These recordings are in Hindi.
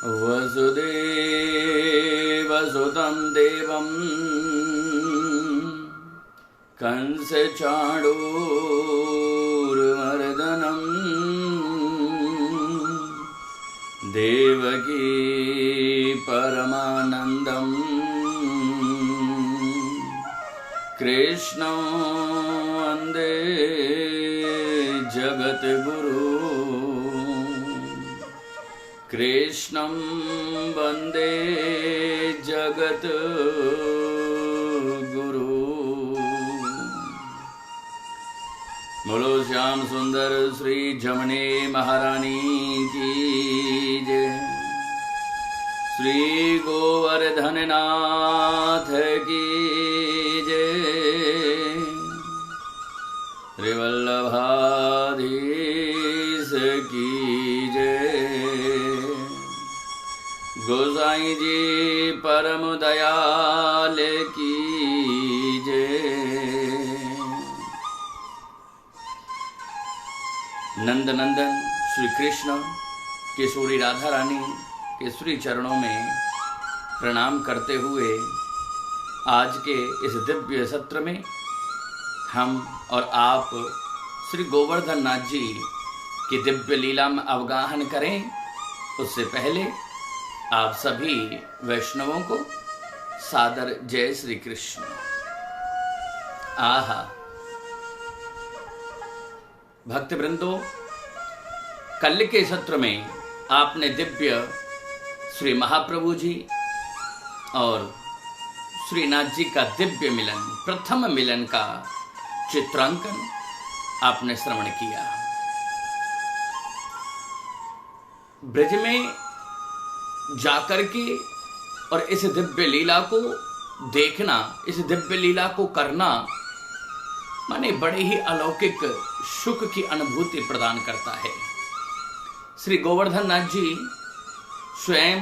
वसुदेवसुतं देवं कंसचाणूरमर्दनं देवकी परमानन्दं कृष्णं वन्दे जगद्गुरु कृष्णं वन्दे जगद्गुरु। बोलो श्याम सुंदर श्री जमने महारानी की जय। श्री गोवर्धननाथ की जय। श्री वल्लभाधीश की जय। गोसाई जी परम दयाल की जय। नंद नंदन श्री कृष्ण किशोरी राधा रानी के श्री चरणों में प्रणाम करते हुए आज के इस दिव्य सत्र में हम और आप श्री गोवर्धन नाथ जी की दिव्य लीला में अवगाहन करें। उससे पहले आप सभी वैष्णवों को सादर जय श्री कृष्ण। आहा भक्त वृंदो, कल के सत्र में आपने दिव्य श्री महाप्रभु जी और श्रीनाथ जी का दिव्य मिलन, प्रथम मिलन का चित्रांकन आपने श्रवण किया। ब्रज में जाकर के और इस दिव्य लीला को देखना, इस दिव्य लीला को करना माने बड़े ही अलौकिक सुख की अनुभूति प्रदान करता है। श्री गोवर्धन नाथ जी स्वयं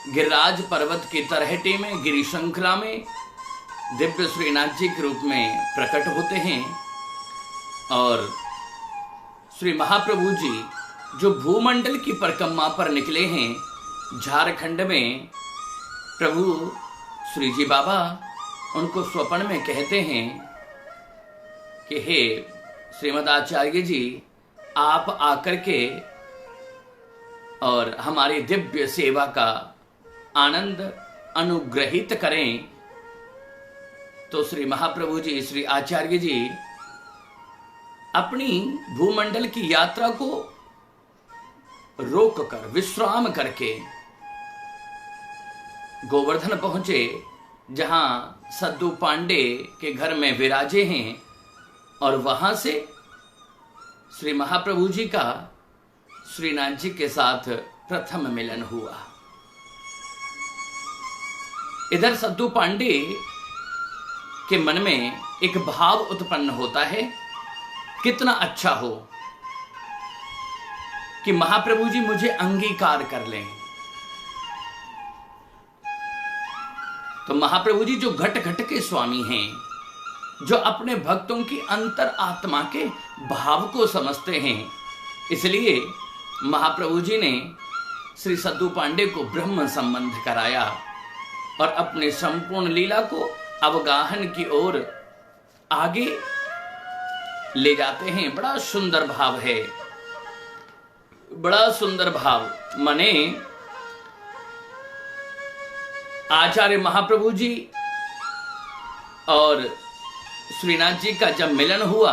गिरिराज पर्वत की तलहटी में, गिरि श्रृंखला में दिव्य श्रीनाथ जी के रूप में प्रकट होते हैं और श्री महाप्रभु जी जो भूमंडल की परिक्रमा पर निकले हैं, झारखंड में प्रभु श्री जी बाबा उनको स्वप्न में कहते हैं कि हे श्रीमद आचार्य जी, आप आकर के और हमारी दिव्य सेवा का आनंद अनुग्रहित करें। तो श्री महाप्रभु जी, श्री आचार्य जी अपनी भूमंडल की यात्रा को रोक कर, विश्राम करके गोवर्धन पहुंचे, जहां सद्दू पांडे के घर में विराजे हैं और वहां से श्री महाप्रभु जी का श्रीनाथ जी के साथ प्रथम मिलन हुआ। इधर सद्दू पांडे के मन में एक भाव उत्पन्न होता है, कितना अच्छा हो कि महाप्रभु जी मुझे अंगीकार कर लें। तो महाप्रभु जी जो घट घट के स्वामी हैं, जो अपने भक्तों की अंतर आत्मा के भाव को समझते हैं, इसलिए महाप्रभु जी ने श्री सद्दू पांडे को ब्रह्म संबंध कराया और अपने संपूर्ण लीला को अवगाहन की ओर आगे ले जाते हैं। बड़ा सुंदर भाव है, बड़ा सुंदर भाव। माने आचार्य महाप्रभु जी और श्रीनाथ जी का जब मिलन हुआ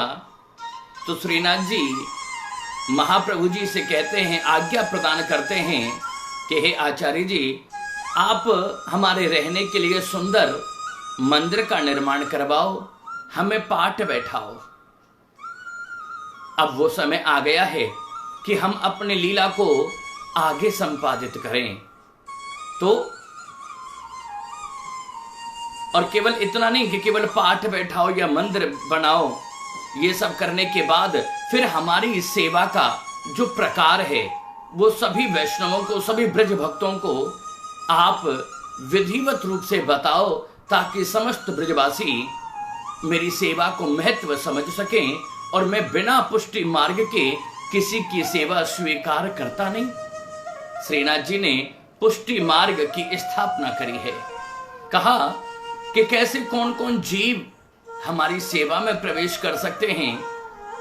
तो श्रीनाथ जी महाप्रभु जी से कहते हैं, आज्ञा प्रदान करते हैं कि हे आचार्य जी, आप हमारे रहने के लिए सुंदर मंदिर का निर्माण करवाओ, हमें पाठ बैठाओ। अब वो समय आ गया है कि हम अपने लीला को आगे संपादित करें। तो और केवल इतना नहीं कि केवल पाठ बैठाओ या मंदिर बनाओ, ये सब करने के बाद फिर हमारी सेवा का जो प्रकार है वो सभी वैष्णवों को, सभी ब्रज भक्तों को आप विधिवत रूप से बताओ, ताकि समस्त ब्रजवासी मेरी सेवा को महत्व समझ सकें और मैं बिना पुष्टि मार्ग के किसी की सेवा स्वीकार करता नहीं। श्रीनाथ जी ने पुष्टि मार्ग की स्थापना करी है। कहा कि कैसे कौन कौन जीव हमारी सेवा में प्रवेश कर सकते हैं।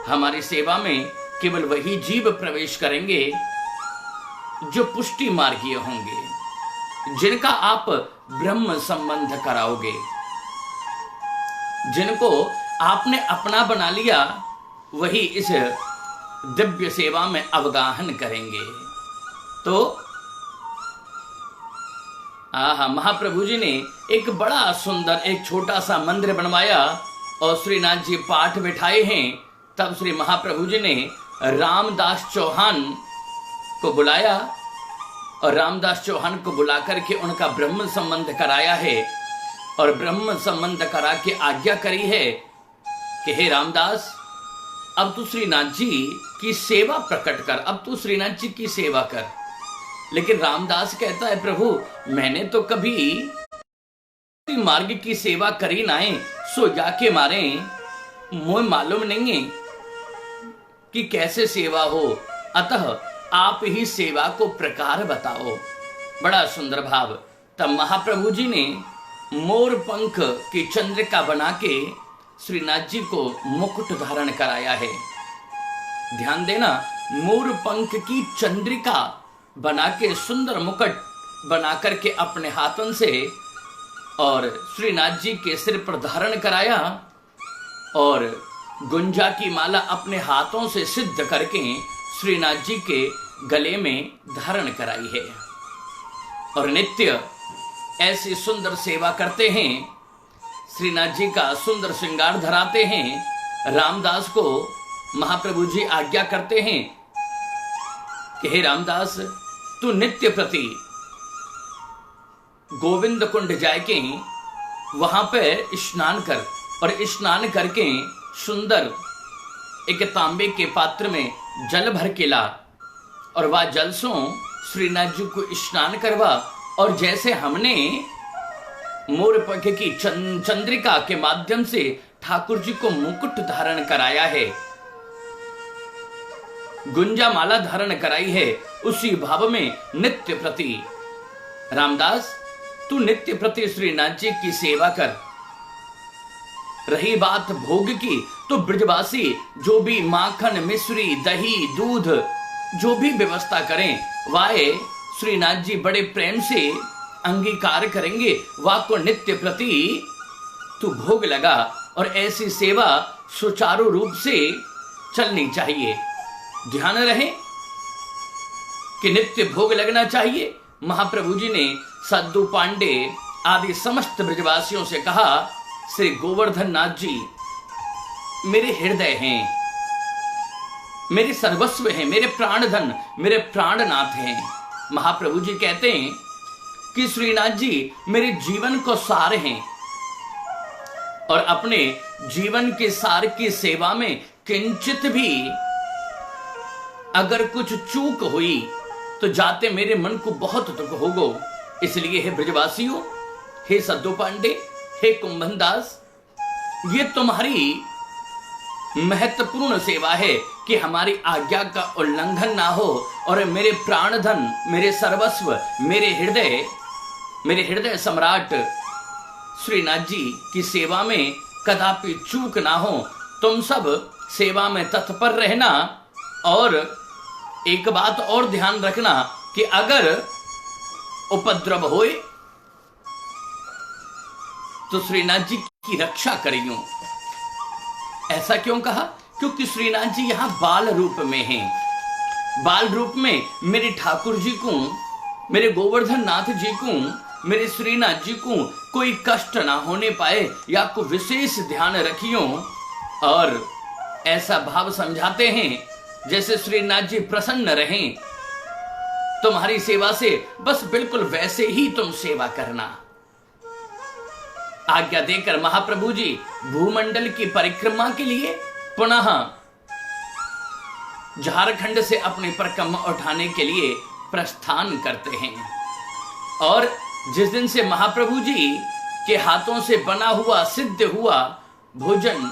हमारी सेवा में केवल वही जीव प्रवेश करेंगे जो पुष्टि मार्गीय होंगे, जिनका आप ब्रह्म संबंध कराओगे, जिनको आपने अपना बना लिया, वही इस दिव्य सेवा में अवगाहन करेंगे। तो महाप्रभु जी ने एक बड़ा सुंदर एक छोटा सा मंदिर बनवाया और श्रीनाथ जी पाठ बिठाए हैं। तब श्री महाप्रभु जी ने रामदास चौहान को बुलाया और रामदास चौहान को बुला करके उनका ब्रह्म संबंध कराया है और ब्रह्म संबंध करा के आज्ञा करी है कि हे रामदास, अब तू श्रीनाथ जी की सेवा प्रकट कर, अब तू श्रीनाथ जी की सेवा कर। लेकिन रामदास कहता है, प्रभु मैंने तो कभी मार्ग की सेवा करी नाए, सो जाके मारे मुझे मालूम नहीं है कि कैसे सेवा हो, अतः आप ही सेवा को प्रकार बताओ। बड़ा सुंदर भाव। तब महाप्रभु जी ने मोर पंख की चंद्रिका बना के श्रीनाथ जी को मुकुट धारण कराया है। ध्यान देना, मोर पंख की चंद्रिका बना के सुंदर मुकुट बना करके अपने हाथों से और श्रीनाथ जी के सिर पर धारण कराया और गुंजा की माला अपने हाथों से सिद्ध करके श्रीनाथ जी के गले में धारण कराई है और नित्य ऐसी सुंदर सेवा करते हैं। श्रीनाथ जी का सुंदर श्रृंगार धराते हैं। रामदास को महाप्रभु जी आज्ञा करते हैं कि हे रामदास, तू नित्य प्रति गोविंद कुंड जाके वहां पे स्नान कर और स्नान करके सुंदर एक तांबे के पात्र में जल भर के ला और वह जल से श्रीनाथ जी को स्नान करवा। और जैसे हमने मोर पंख की चंद्रिका के माध्यम से ठाकुर जी को मुकुट धारण कराया है, गुंजा माला धारण कराई है, उसी भाव में नित्य प्रति रामदास तू नित्य प्रति श्रीनाथ जी की सेवा कर। रही बात भोग की, तो ब्रजवासी जो भी माखन मिश्री दही दूध जो भी व्यवस्था करें, वाहे श्रीनाथ जी बड़े प्रेम से अंगीकार करेंगे। वाह को नित्य प्रति तू भोग लगा और ऐसी सेवा सुचारू रूप से चलनी चाहिए। ध्यान रहे कि नित्य भोग लगना चाहिए। महाप्रभु जी ने सद्दू पांडे आदि समस्त ब्रजवासियों से कहा, श्री गोवर्धन नाथ जी मेरे हृदय हैं, मेरे सर्वस्व हैं, मेरे प्राणधन, मेरे प्राणनाथ हैं। महाप्रभु जी कहते हैं कि श्रीनाथ जी मेरे जीवन को सार हैं और अपने जीवन के सार की सेवा में किंचित भी अगर कुछ चूक हुई तो जाते मेरे मन को बहुत दुख होगो। इसलिए हे ब्रजवासियों, हे सद्दू पांडे, हे कुंभन दास, ये तुम्हारी महत्वपूर्ण सेवा है कि हमारी आज्ञा का उल्लंघन ना हो और मेरे प्राणधन, मेरे सर्वस्व, मेरे हृदय सम्राट श्रीनाथ जी की सेवा में कदापि चूक ना हो। तुम सब सेवा में तत्पर रहना और एक बात और ध्यान रखना कि अगर उपद्रव होए तो श्रीनाथ जी की रक्षा करियो। ऐसा क्यों कहा? क्योंकि श्रीनाथ जी यहां बाल रूप में हैं। बाल रूप में मेरे ठाकुर जी को, मेरे गोवर्धन नाथ जी को, मेरे श्रीनाथ जी को कोई कष्ट ना होने पाए या को विशेष ध्यान रखियो और ऐसा भाव समझाते हैं जैसे श्रीनाथ जी प्रसन्न रहें तुम्हारी सेवा से। बस बिल्कुल वैसे ही तुम सेवा करना। आज्ञा देकर महाप्रभु जी भूमंडल की परिक्रमा के लिए पुनः झारखंड से अपनी परिक्रमा उठाने के लिए प्रस्थान करते हैं। और जिस दिन से महाप्रभु जी के हाथों से बना हुआ सिद्ध हुआ भोजन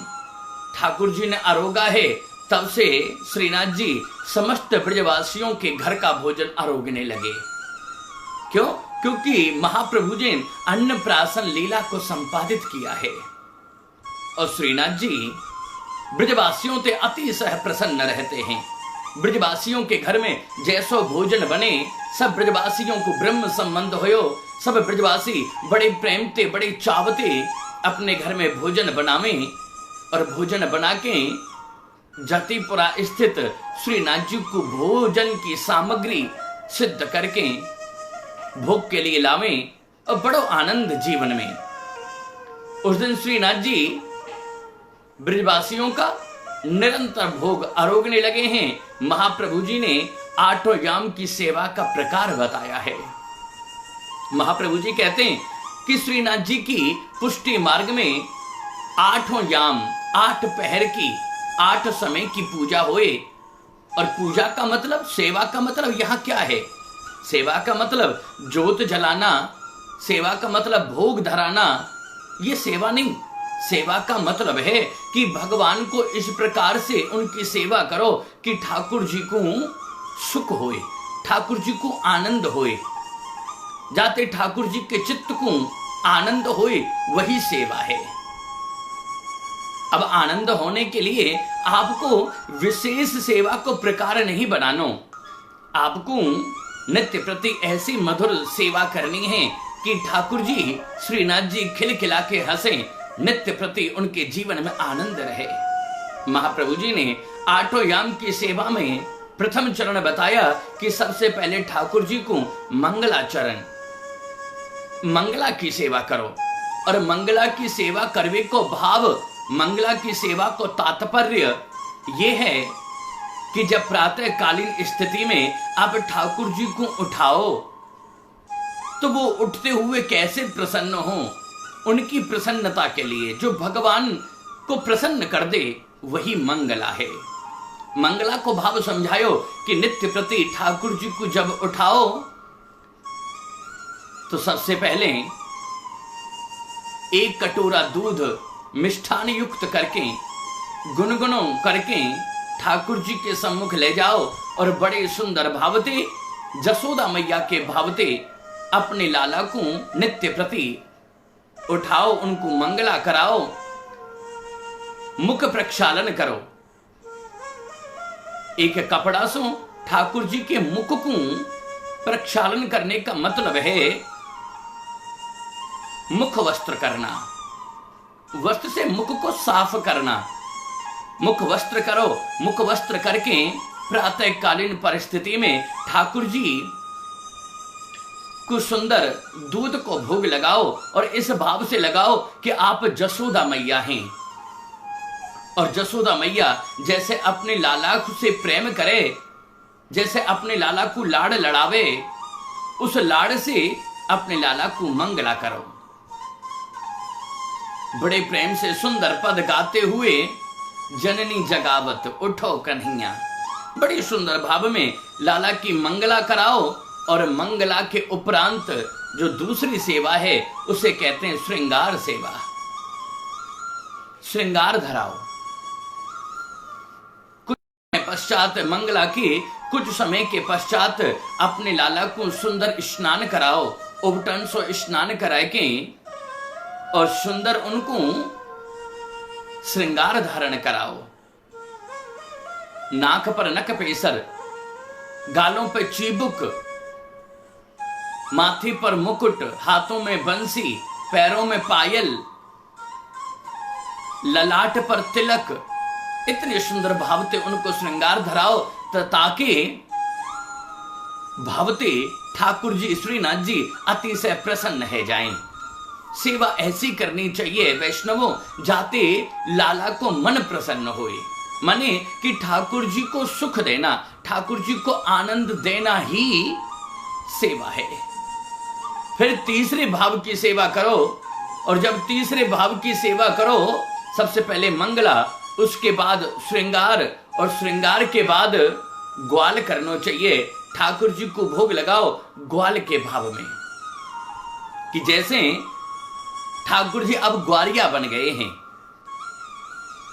ठाकुर जी ने आरोगा है, तब से श्रीनाथ जी समस्त ब्रजवासियों के घर का भोजन आरोगने लगे। क्यों? क्योंकि महाप्रभु जी ने अन्नप्राशन लीला को संपादित किया है और श्रीनाथ जी ब्रजवासियों से अतिशय प्रसन्न रहते हैं। ब्रजवासियों के घर में जैसो भोजन बने, सब ब्रजवासियों को ब्रह्म संबंध होयो, सब ब्रजवासी बड़े प्रेमते बड़े चावते अपने घर में भोजन बनावे और भोजन बना के जतिपुरा स्थित श्रीनाथ जी को भोजन की सामग्री सिद्ध करके भोग के लिए लावे और बड़ो आनंद जीवन में। उस दिन श्रीनाथ जी ब्रजवासियों का निरंतर भोग आरोगने लगे हैं। महाप्रभु जी ने 8 याम की सेवा का प्रकार बताया है। महाप्रभु जी कहते हैं कि श्रीनाथ जी की पुष्टि मार्ग में 8 याम, 8 पहर की, 8 समय की पूजा होए। और पूजा का मतलब, सेवा का मतलब यहाँ क्या है? सेवा का मतलब जोत जलाना, सेवा का मतलब भोग धराना, ये सेवा नहीं। सेवा का मतलब है कि भगवान को इस प्रकार से उनकी सेवा करो कि ठाकुर जी को सुख होए, ठाकुर जी को आनंद होए, जाते ठाकुर जी के चित्त को आनंद होए, वही सेवा है। अब आनंद होने के लिए आपको विशेष सेवा को प्रकार नहीं बनानो, आपको नित्य प्रति ऐसी मधुर सेवा करनी है कि ठाकुर जी श्रीनाथ जी खिलखिला के हंसे, नित्य प्रति उनके जीवन में आनंद रहे। महाप्रभु जी ने 8 याम की सेवा में प्रथम चरण बताया कि सबसे पहले ठाकुर जी को मंगलाचरण, मंगला की सेवा करो। और मंगला की सेवा करने को भाव, मंगला की सेवा को तात्पर्य ये है कि जब प्रातः कालीन स्थिति में आप ठाकुर जी को उठाओ तो वो उठते हुए कैसे प्रसन्न हो, उनकी प्रसन्नता के लिए जो भगवान को प्रसन्न कर दे, वही मंगला है। मंगला को भाव समझायो कि नित्य प्रति ठाकुर जी को जब उठाओ तो सबसे पहले 1 कटोरा दूध मिष्ठान युक्त करके, गुनगुनों करके ठाकुर जी के सम्मुख ले जाओ और बड़े सुंदर भावते, जसोदा मैया के भावते अपने लाला को नित्य प्रति उठाओ, उनको मंगला कराओ, मुख प्रक्षालन करो। एक कपड़ा से ठाकुर जी के मुख को प्रक्षालन करने का मतलब है मुख वस्त्र करना, वस्त्र से मुख को साफ करना। मुख वस्त्र करो, मुख वस्त्र करके प्रातः कालीन परिस्थिति में ठाकुर जी को सुंदर दूध को भोग लगाओ और इस भाव से लगाओ कि आप जसोदा मैया हैं। और जसोदा मैया जैसे अपने लाला से प्रेम करे, जैसे अपने लाला को लाड़ लड़ावे, उस लाड़ से अपने लाला को मंगला करो। बड़े प्रेम से सुंदर पद गाते हुए जननी जगावत उठो कन्हैया, बड़ी सुंदर भाव में लाला की मंगला कराओ। और मंगला के उपरांत जो दूसरी सेवा है उसे कहते हैं श्रृंगार सेवा। श्रृंगार धराओ। कुछ समय पश्चात मंगला की, कुछ समय के पश्चात अपने लाला को सुंदर स्नान कराओ, उबटन सो स्नान कराए के और सुंदर उनको श्रृंगार धारण कराओ। नाक पर नक पेसर, गालों पर चीबुक, माथे पर मुकुट, हाथों में बंसी, पैरों में पायल, ललाट पर तिलक, इतने सुंदर भावते उनको श्रृंगार धराओ ताकि भावते ठाकुर जी श्रीनाथ जी अतिशय प्रसन्न है जाएं। सेवा ऐसी करनी चाहिए वैष्णवों, जाते लाला को मन प्रसन्न होए, माने कि ठाकुर जी को सुख देना, ठाकुर जी को आनंद देना ही सेवा है। फिर तीसरे भाव की सेवा करो, और जब तीसरे भाव की सेवा करो, सबसे पहले मंगला, उसके बाद श्रृंगार, और श्रृंगार के बाद ग्वाल करना चाहिए। ठाकुर जी को भोग लगाओ ग्वाल के भाव में, कि जैसे ठाकुर जी अब ग्वालिया बन गए हैं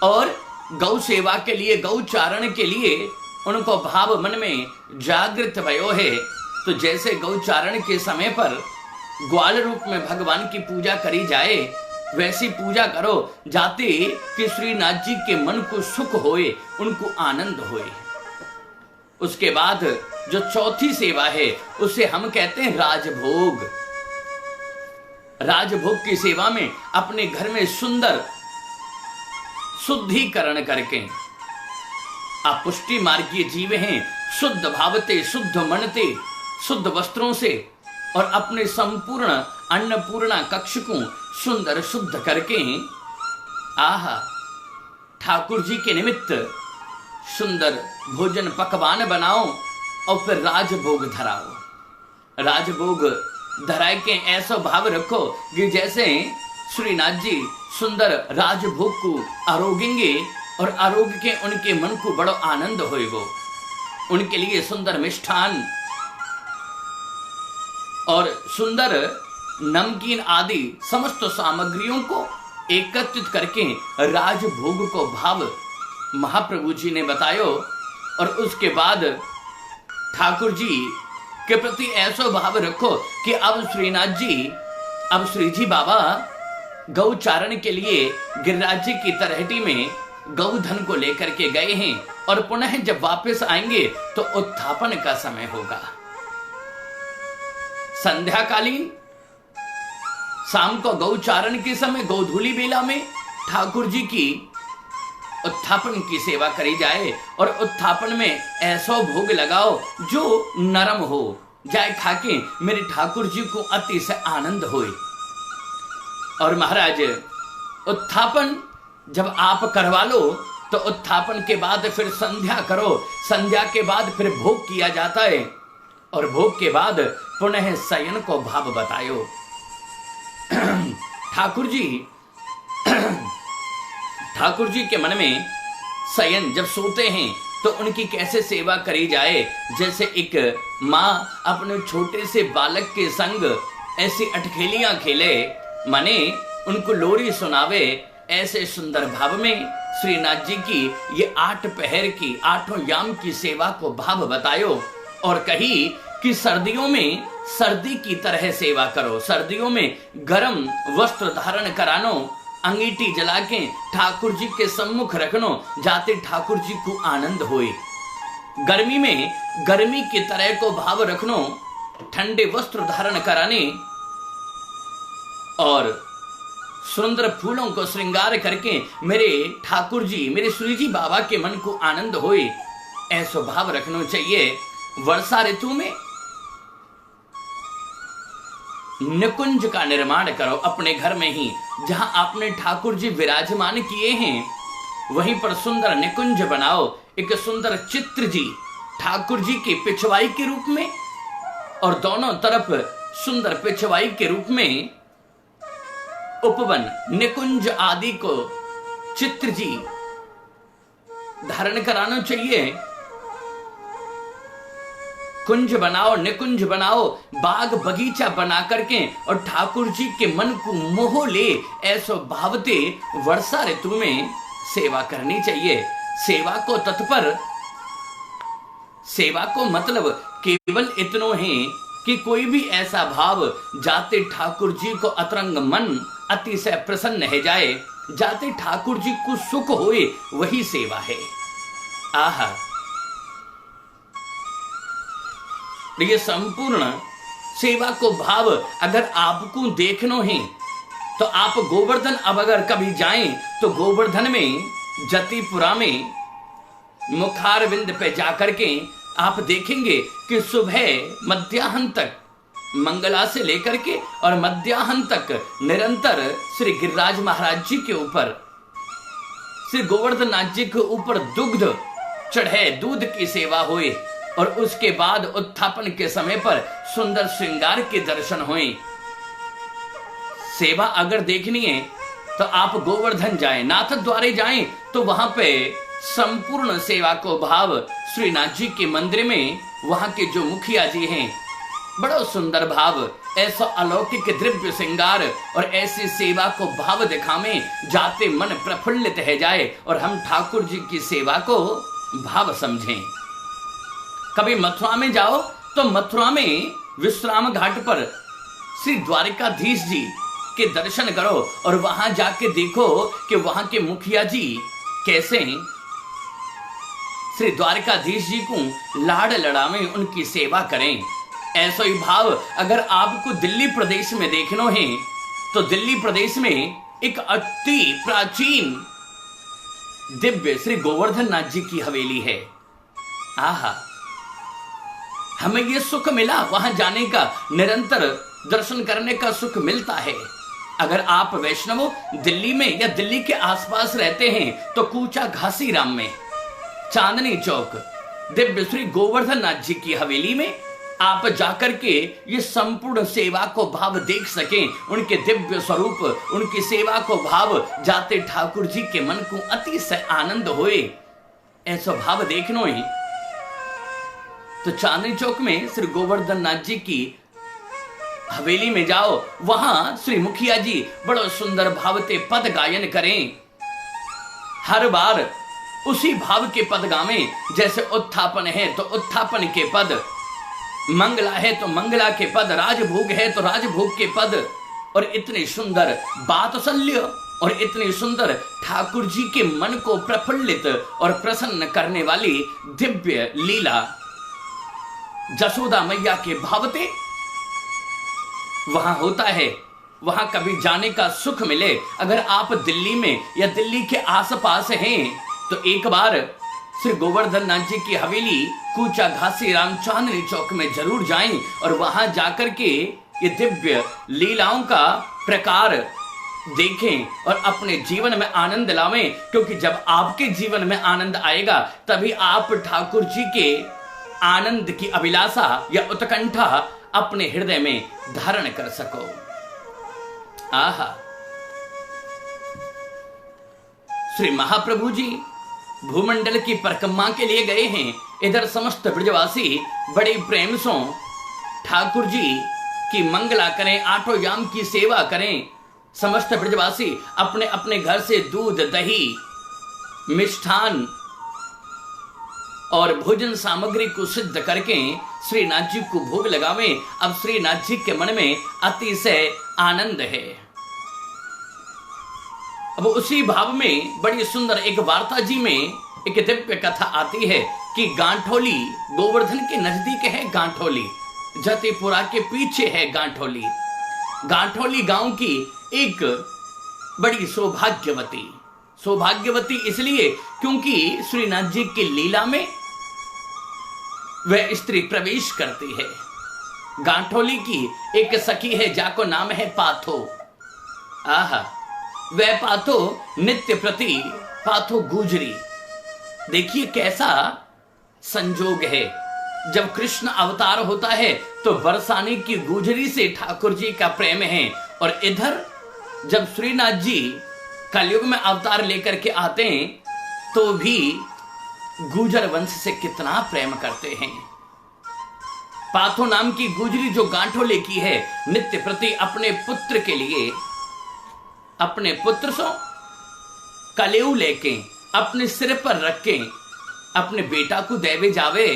और गौ सेवा के लिए, गौ चारण के लिए उनको भाव मन में जागृत भयो है। तो जैसे गौ चारण के समय पर ग्वाल रूप में भगवान की पूजा करी जाए, वैसी पूजा करो जाते कि श्रीनाथ जी के मन को सुख होए, उनको आनंद होए। उसके बाद जो चौथी सेवा है उसे हम कहते हैं राजभोग। राजभोग की सेवा में अपने घर में सुंदर शुद्धिकरण करके, आप पुष्टि मार्गीय जीव हैं, शुद्ध भावते, शुद्ध मनते, शुद्ध वस्त्रों से और अपने संपूर्ण अन्नपूर्णा कक्ष को सुंदर शुद्ध करके आहा ठाकुर जी के निमित्त सुंदर भोजन पकवान बनाओ और फिर राजभोग धराओ। राजभोग धरा के ऐसा भाव रखो कि जैसे श्रीनाथ जी सुंदर राजभोग को आरोगेंगे और आरोग के उनके मन को बड़ा आनंद होएगो। उनके लिए सुंदर मिष्ठान और सुंदर नमकीन आदि समस्त सामग्रियों को एकत्रित करके राजभोग को भाव महाप्रभु जी ने बतायो। और उसके बाद ठाकुर जी के प्रति ऐसा भाव रखो कि अब श्रीनाथ जी, अब श्री जी बाबा गौ चारण के लिए गिरिराज जी की तरहटी में गौधन को लेकर के गए हैं और पुनः जब वापस आएंगे तो उत्थापन का समय होगा। संध्याकालीन शाम को गौचारण के समय गोधूली बेला में ठाकुर जी की उत्थापन की सेवा करी जाए और उत्थापन में ऐसा भोग लगाओ जो नरम हो जाए, खाके मेरे ठाकुर जी को अति से आनंद होए। और महाराज उत्थापन जब आप करवा लो तो उत्थापन के बाद फिर संध्या करो, संध्या के बाद फिर भोग किया जाता है और भोग के बाद पुनः शयन को भाव बतायो। ठाकुर जी के मन में शयन जब सोते हैं तो उनकी कैसे सेवा करी जाए। जैसे एक माँ अपने छोटे से बालक के संग ऐसी अटखेलियां खेले, माने उनको लोरी सुनावे, ऐसे सुंदर भाव में श्रीनाथ जी की ये 8 पहर की 8 याम की सेवा को भाव बतायो। और कही कि सर्दियों में सर्दी की तरह सेवा करो, सर्दियों में गर्म वस्त्र धारण करानो, अंगीठी जला के ठाकुर जी के सम्मुख रखनो जाते ठाकुर जी को आनंद होए। गर्मी में गर्मी की तरह को भाव रखनो, ठंडे वस्त्र धारण कराने और सुंदर फूलों को श्रृंगार करके मेरे ठाकुर जी, मेरे श्री जी बाबा के मन को आनंद होए, ऐसा भाव रखना चाहिए। वर्षा ऋतु में निकुंज का निर्माण करो अपने घर में ही, जहां आपने ठाकुर जी विराजमान किए हैं वहीं पर सुंदर निकुंज बनाओ। एक सुंदर चित्र जी ठाकुर जी की पिछवाई के रूप में और दोनों तरफ सुंदर पिछवाई के रूप में उपवन निकुंज आदि को चित्र जी धारण कराना चाहिए। कुंज बनाओ, निकुंज बनाओ, बाग बगीचा बना करके और ठाकुर जी के मन को मोह ले, ऐसा भावते वर्षा ऋतु में सेवा करनी चाहिए। सेवा को तत्पर, सेवा को मतलब केवल इतनो है कि कोई भी ऐसा भाव जाते ठाकुर जी को अतरंग मन अति से प्रसन्न है जाए, जाते ठाकुर जी को सुख होए, वही सेवा है। आहा, ये संपूर्ण सेवा को भाव अगर आपको देखना है तो आप गोवर्धन अब अगर कभी जाएं तो गोवर्धन में जतिपुरा में मुखारविंद पे जाकर के आप देखेंगे कि सुबह मध्याह्न तक मंगला से लेकर के और मध्याह्न तक निरंतर श्री गिरिराज महाराज जी के ऊपर, श्री गोवर्धन नाथ जी के ऊपर दुग्ध चढ़े, दूध की सेवा हुई और उसके बाद उत्थापन के समय पर सुंदर श्रृंगार के दर्शन हुए। सेवा अगर देखनी है तो आप गोवर्धन जाएं, नाथ द्वारे जाएं तो वहां पे संपूर्ण सेवा को भाव श्रीनाथ जी के मंदिर में वहां के जो मुखिया जी हैं बड़ो सुंदर भाव, ऐसा अलौकिक द्रव्य श्रृंगार और ऐसी सेवा को भाव दिखावे जाते मन प्रफुल्लित है जाए और हम ठाकुर जी की सेवा को भाव समझें। कभी मथुरा में जाओ तो मथुरा में विश्राम घाट पर श्री द्वारिकाधीश जी के दर्शन करो और वहां जाके देखो कि वहां के मुखिया जी कैसे श्री द्वारिकाधीश जी को लाड़ लड़ावे, उनकी सेवा करें। ऐसा ही भाव अगर आपको दिल्ली प्रदेश में देखना है तो दिल्ली प्रदेश में एक अति प्राचीन दिव्य श्री गोवर्धन नाथ जी की हवेली है। आहा, हमें यह सुख मिला, वहां जाने का, निरंतर दर्शन करने का सुख मिलता है। अगर आप वैष्णव दिल्ली में या दिल्ली के आसपास रहते हैं तो कूचा घासीराम में चांदनी चौक दिव्य श्री गोवर्धन नाथ जी की हवेली में आप जाकर के ये संपूर्ण सेवा को भाव देख सकें, उनके दिव्य स्वरूप, उनकी सेवा को भाव जाते ठाकुर जी के मन को अतिशय आनंद होए, ऐसा भाव देखनो ही तो चांदनी चौक में श्री गोवर्धन नाथ जी की हवेली में जाओ। वहां श्री मुखिया जी बड़ो सुंदर भावते पद गायन करें। हर बार उसी भाव के पद गावें, जैसे उत्थापन है तो उत्थापन के पद, मंगला है तो मंगला के पद, राजभोग है तो राजभोग के पद, और इतने सुंदर बातसल्य और इतनी सुंदर ठाकुर जी के मन को प्रफुल्लित और प्रसन्न करने वाली दिव्य लीला जसोदा मैया के भावते वहां होता है। वहां कभी जाने का सुख मिले, अगर आप दिल्ली में या दिल्ली के आसपास हैं तो एक बार श्री गोवर्धन नाथ जी की हवेली कूचा घासीराम चांदनी चौक में जरूर जाएं और वहां जाकर के ये दिव्य लीलाओं का प्रकार देखें और अपने जीवन में आनंद लावें, क्योंकि जब आपके जीवन में आनंद आएगा तभी आप ठाकुर जी के आनंद की अभिलाषा या उत्कंठा अपने हृदय में धारण कर सको। आहा, श्री महाप्रभु जी भूमंडल की परिक्रमा के लिए गए हैं। इधर समस्त ब्रजवासी बड़े प्रेम से ठाकुर जी की मंगला करें, आठों याम की सेवा करें। समस्त ब्रजवासी अपने अपने घर से दूध, दही, मिष्ठान और भोजन सामग्री को सिद्ध करके श्रीनाथ जी को भोग लगावें। अब श्रीनाथ जी के मन में अतिशय आनंद है। अब उसी भाव में बड़ी सुंदर एक वार्ता जी में एक दिव्य कथा आती है कि गांठोली गोवर्धन के नजदीक है। गांठोली जतीपुरा के पीछे है। गांठोली गांठोली गांव की एक बड़ी सौभाग्यवती इसलिए क्योंकि श्रीनाथ जी की लीला में वह स्त्री प्रवेश करती है। गांठोली की एक सखी है जाको नाम है पाथो। आहा, वह पाथो नित्य प्रति पाथो गुजरी। देखिए कैसा संजोग है, जब कृष्ण अवतार होता है तो बरसाने की गुजरी से ठाकुर जी का प्रेम है, और इधर जब श्रीनाथ जी कलयुग में अवतार लेकर के आते हैं तो भी गुजर वंश से कितना प्रेम करते हैं। पाथो नाम की गुजरी जो गांठोले की है, नित्य प्रति अपने पुत्र के लिए, अपने पुत्र से कलेऊ लेके अपने सिर पर रख के अपने बेटा को देवे जावे,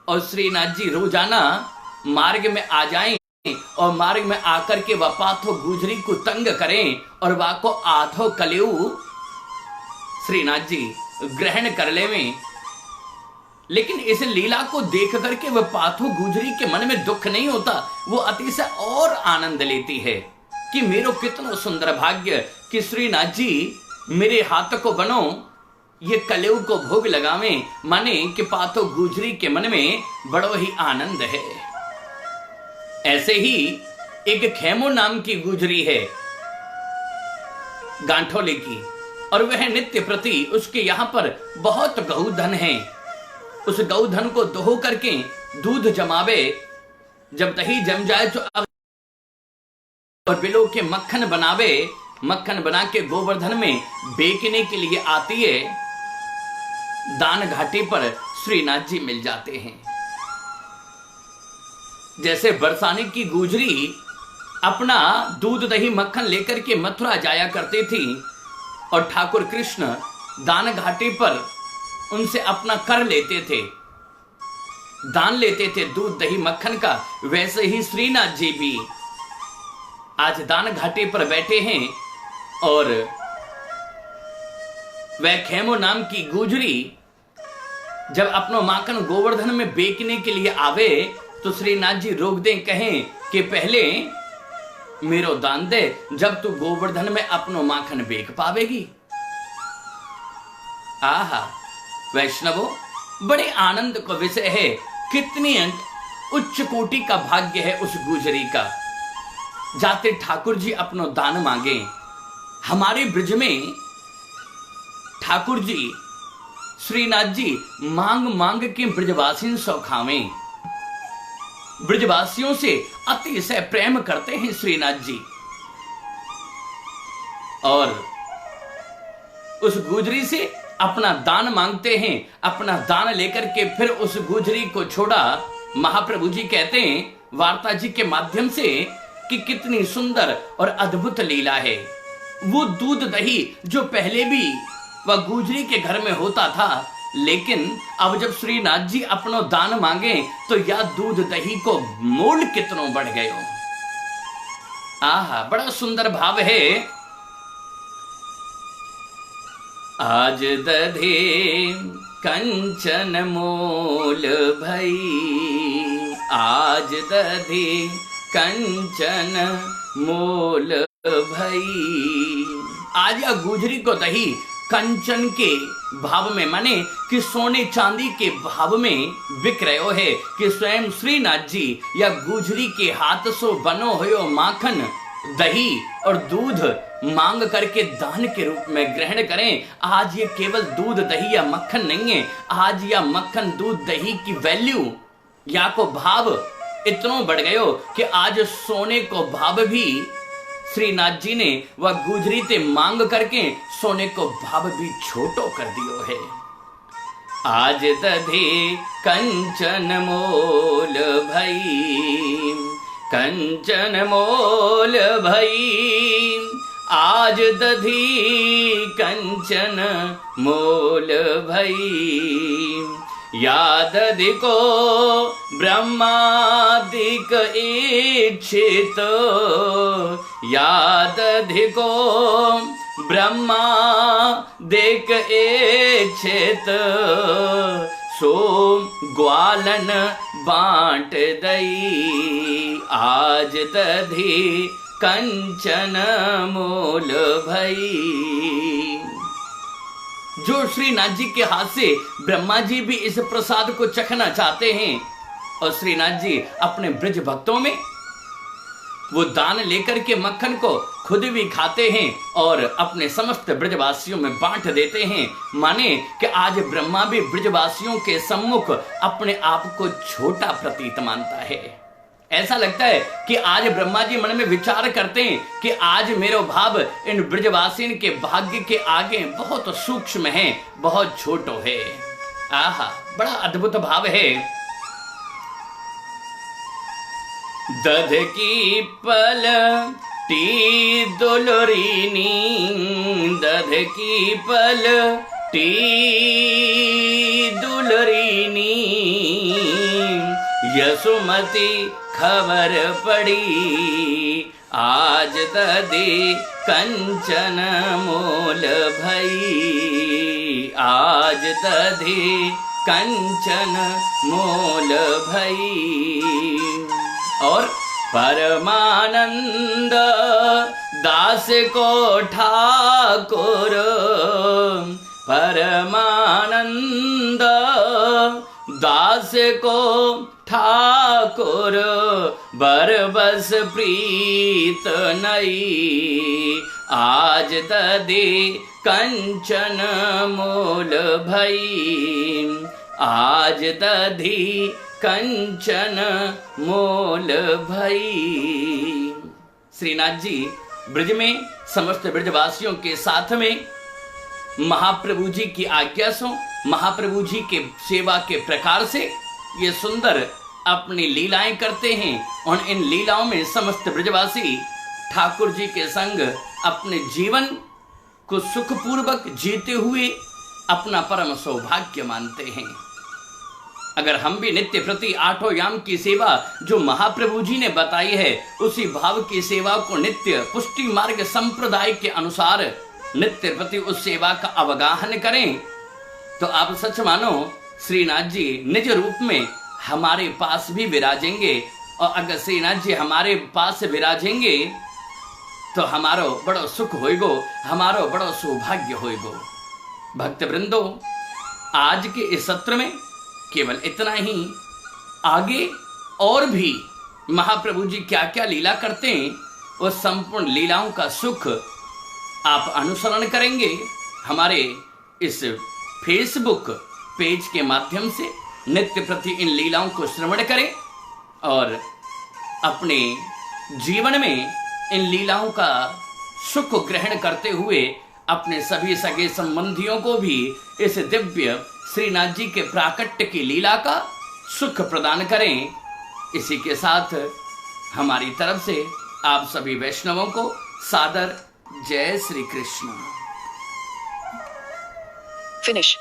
और श्रीनाथ जी रोजाना मार्ग में आ जाएं और मार्ग में आकर के वह पाथो गुजरी को तंग करें और वह को आधो कलेऊ श्रीनाथ जी ग्रहण कर लेवें। लेकिन इस लीला को देख करके वह पाथो गुजरी के मन में दुख नहीं होता, वो अतिशय और आनंद लेती है कि मेरो कितना सुंदर भाग्य कि श्रीनाथ जी मेरे हाथ को बनो, ये कलेऊ को भोग लगावे। माने कि पाथो गुजरी के मन में बड़ो ही आनंद है। ऐसे ही एक खेमो नाम की गुजरी है गांठोले की, और वह नित्य प्रति उसके यहां पर बहुत गौधन है। उस गौधन को दोहो करके दूध जमावे, जब दही जम जाए तो और बिलो के मक्खन बनावे, मक्खन बना के गोवर्धन में बेचने के लिए आती है। दान घाटी पर श्रीनाथ जी मिल जाते हैं। जैसे बरसाने की गुजरी अपना दूध दही मक्खन लेकर के मथुरा जाया करते थी और ठाकुर कृष्ण दान घाटे पर उनसे अपना कर लेते थे, दान लेते थे दूध दही मक्खन का, वैसे ही श्रीनाथ जी भी आज दान घाटे पर बैठे हैं और वह खेमो नाम की गुजरी जब अपनो माखन गोवर्धन में बेचने के लिए आवे तो श्रीनाथ जी रोक दें, कहें कि पहले मेरो दान दे, जब तू गोवर्धन में अपनो माखन बेच पावेगी। आहा वैष्णवों, बड़े आनंद का विषय है, कितनी उच्च कोटि का भाग्य है उस गुजरी का। जाते ठाकुर जी अपनो दान मांगे। हमारे ब्रज में ठाकुर जी श्रीनाथ जी मांग मांग के ब्रजवासी सौखावे, ब्रजवासियों से अतिशय प्रेम करते हैं श्रीनाथ जी। और उस गुजरी से अपना दान मांगते हैं, अपना दान लेकर के फिर उस गुजरी को छोड़ा। महाप्रभु जी कहते हैं वार्ता जी के माध्यम से कि कितनी सुंदर और अद्भुत लीला है। वो दूध दही जो पहले भी वह गुजरी के घर में होता था, लेकिन अब जब श्रीनाथ जी अपनो दान मांगे तो यह दूध दही को मोल कितनो बढ़ गयो। आहा बड़ा सुंदर भाव है। आज दधे कंचन मोल भई, आज दधे कंचन मोल भई। आज यह गुजरी को दही कंचन के भाव में, माने कि सोने चांदी के भाव में बिक रहे है कि स्वयं श्रीनाथ जी या गुजरी के हाथ से बनो हुए माखन दही और दूध मांग करके दान के रूप में ग्रहण करें। आज ये केवल दूध दही या मक्खन नहीं है, आज या मक्खन दूध दही की वैल्यू या को भाव इतना बढ़ गयो कि आज सोने को भाव भी श्रीनाथ जी ने वह गुजरी ते मांग करके सोने को भाव भी छोटो कर दियो है। आज दधे कंचन मोल भई, कंचन मोल भई, आज दधी कंचन मोल भई। यादधिको ब्रह्मादिक इच्छित, यादधिको ब्रह्मादिक इच्छित, सो ग्वालन बांट दई। आज दधी कंचन मोल भई। जो श्रीनाथ जी के हाथ से ब्रह्मा जी भी इस प्रसाद को चखना चाहते हैं और श्रीनाथ जी अपने ब्रज भक्तों में वो दान लेकर के मक्खन को खुद भी खाते हैं और अपने समस्त ब्रजवासियों में बांट देते हैं। माने कि आज ब्रह्मा भी ब्रजवासियों के सम्मुख अपने आप को छोटा प्रतीत मानता है। ऐसा लगता है कि आज ब्रह्मा जी मन में विचार करते हैं कि आज मेरो भाव इन ब्रजवासियों के भाग्य के आगे बहुत सूक्ष्म है, बहुत छोटो है। आहा बड़ा अद्भुत भाव है। दध की पल टी दुलरीनी, दध की पल टी दुलरीनी, यसुमती खबर पड़ी। आज दधे कंचन मोल भई, आज दधे कंचन मोल भई। और परमानंद दास को ठाकुर, परमानंद दास को ठाकुर, बरबस प्रीत नई। आज दधे कंचन मोल भई, आज दधी कंचन मोल भई। श्रीनाथ जी ब्रज में समस्त ब्रजवासियों के साथ में महाप्रभु जी की आज्ञा से, महाप्रभु जी के सेवा के प्रकार से ये सुंदर अपनी लीलाएं करते हैं और इन लीलाओं में समस्त ब्रजवासी ठाकुर जी के संग अपने जीवन को सुखपूर्वक जीते हुए अपना परम सौभाग्य मानते हैं। अगर हम भी नित्य प्रति आठों याम की सेवा जो महाप्रभु जी ने बताई है, उसी भाव की सेवा को नित्य पुष्टि मार्ग संप्रदाय के अनुसार नित्य प्रति उस सेवा का अवगाहन करें, तो आप सच मानो श्रीनाथ जी निज रूप में हमारे पास भी विराजेंगे। और अगर श्रीनाथ जी हमारे पास विराजेंगे तो हमारो बड़ो सुख होएगो, हमारो बड़ो सौभाग्य होएगो। भक्त वृंदो, आज के इस सत्र में केवल इतना ही। आगे और भी महाप्रभु जी क्या क्या लीला करते हैं, वो संपूर्ण लीलाओं का सुख आप अनुसरण करेंगे हमारे इस फेसबुक पेज के माध्यम से। नित्य प्रति इन लीलाओं को श्रवण करें और अपने जीवन में इन लीलाओं का सुख ग्रहण करते हुए अपने सभी सगे संबंधियों को भी इस दिव्य श्रीनाथ जी के प्राकट्य की लीला का सुख प्रदान करें। इसी के साथ हमारी तरफ से आप सभी वैष्णवों को सादर जय श्री कृष्ण। Finish.